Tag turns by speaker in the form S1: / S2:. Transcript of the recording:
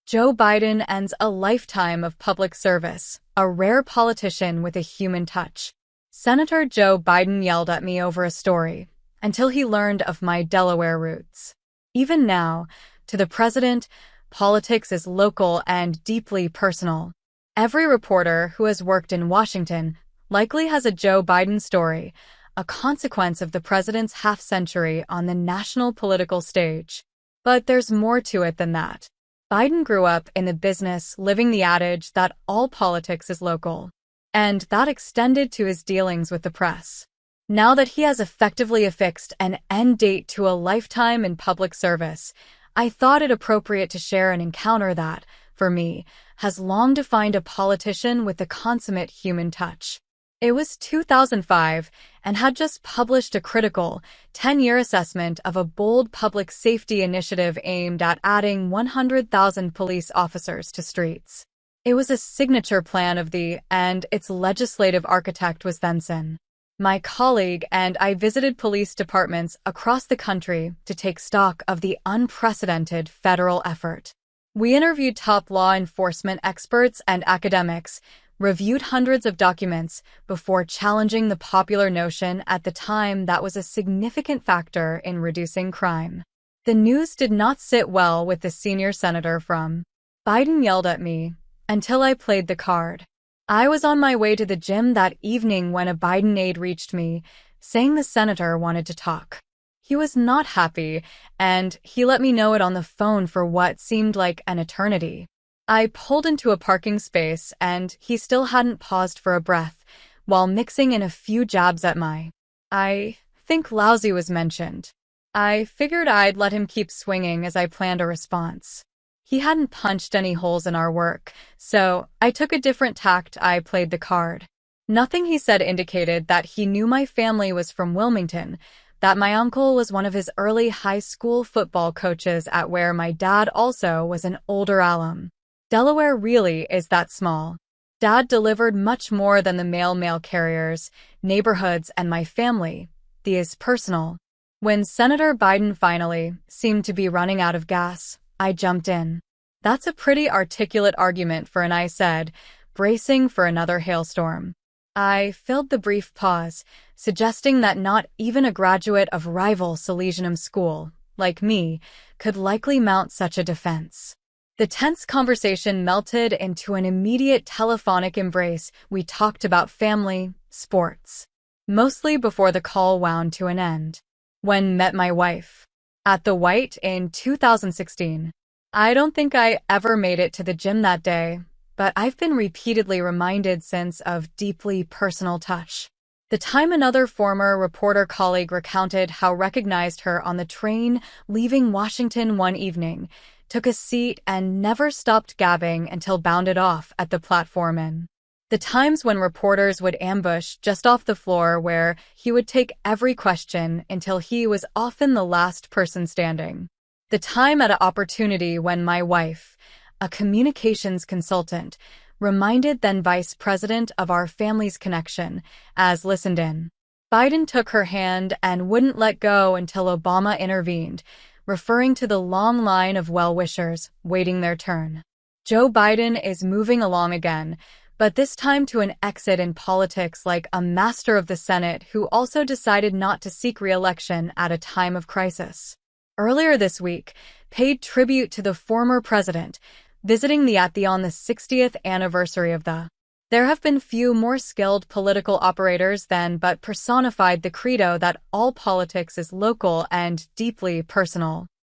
S1: Joe Biden ends a lifetime of public service, a rare politician with a human touch. Senator Joe Biden yelled at me over a story, until he learned of my Delaware roots. Even now, to the president, politics is local and deeply personal. Every reporter who has worked in Washington likely has a Joe Biden story, a consequence of the president's half-century on the national political stage. But there's more to it than that. Biden grew up in the business living the adage that all politics is local, and that extended to his dealings with the press. Now that he has effectively affixed an end date to a lifetime in public service, I thought it appropriate to share an encounter that, for me, has long defined a politician with a consummate human touch. It was 2005 and had just published a critical 10-year assessment of a bold public safety initiative aimed at adding 100,000 police officers to streets. It was a signature plan of and its legislative architect was Benson. My colleague and I visited police departments across the country to take stock of the unprecedented federal effort. We interviewed top law enforcement experts and academics, reviewed hundreds of documents before challenging the popular notion at the time that was a significant factor in reducing crime. The news did not sit well with the senior senator from Biden yelled at me until I played the card. I was on my way to the gym that evening when a Biden aide reached me, saying the senator wanted to talk. He was not happy, and he let me know it on the phone for what seemed like an eternity. I pulled into a parking space, and he still hadn't paused for a breath, while mixing in a few jabs at I think lousy was mentioned. I figured I'd let him keep swinging as I planned a response. He hadn't punched any holes in our work, so I took a different tact. I played the card. Nothing he said indicated that he knew my family was from Wilmington, that my uncle was one of his early high school football coaches at where my dad also was an older alum. Delaware really is that small. Dad delivered much more than the mail carriers, neighborhoods, and my family. The is personal. When Senator Biden finally seemed to be running out of gas, I jumped in. That's a pretty articulate argument for I said, bracing for another hailstorm. I filled the brief pause, suggesting that not even a graduate of rival Salesianum school, like me, could likely mount such a defense. The tense conversation melted into an immediate telephonic embrace. We talked about family, sports. Mostly before the call wound to an end. When met my wife. At the White in 2016. I don't think I ever made it to the gym that day, but I've been repeatedly reminded since of deeply personal touch. The time another former reporter colleague recounted how recognized her on the train leaving Washington one evening, took a seat and never stopped gabbing until bounded off at the platform in. The times when reporters would ambush just off the floor where he would take every question until he was often the last person standing. The time at an opportunity when my wife, a communications consultant, reminded then Vice President of our family's connection, as listened in. Biden took her hand and wouldn't let go until Obama intervened, referring to the long line of well-wishers waiting their turn. Joe Biden is moving along again, but this time to an exit in politics like a master of the Senate who also decided not to seek re-election at a time of crisis. Earlier this week, paid tribute to the former president, visiting the on the 60th anniversary of the. There have been few more skilled political operators than but personified the credo that all politics is local and deeply personal.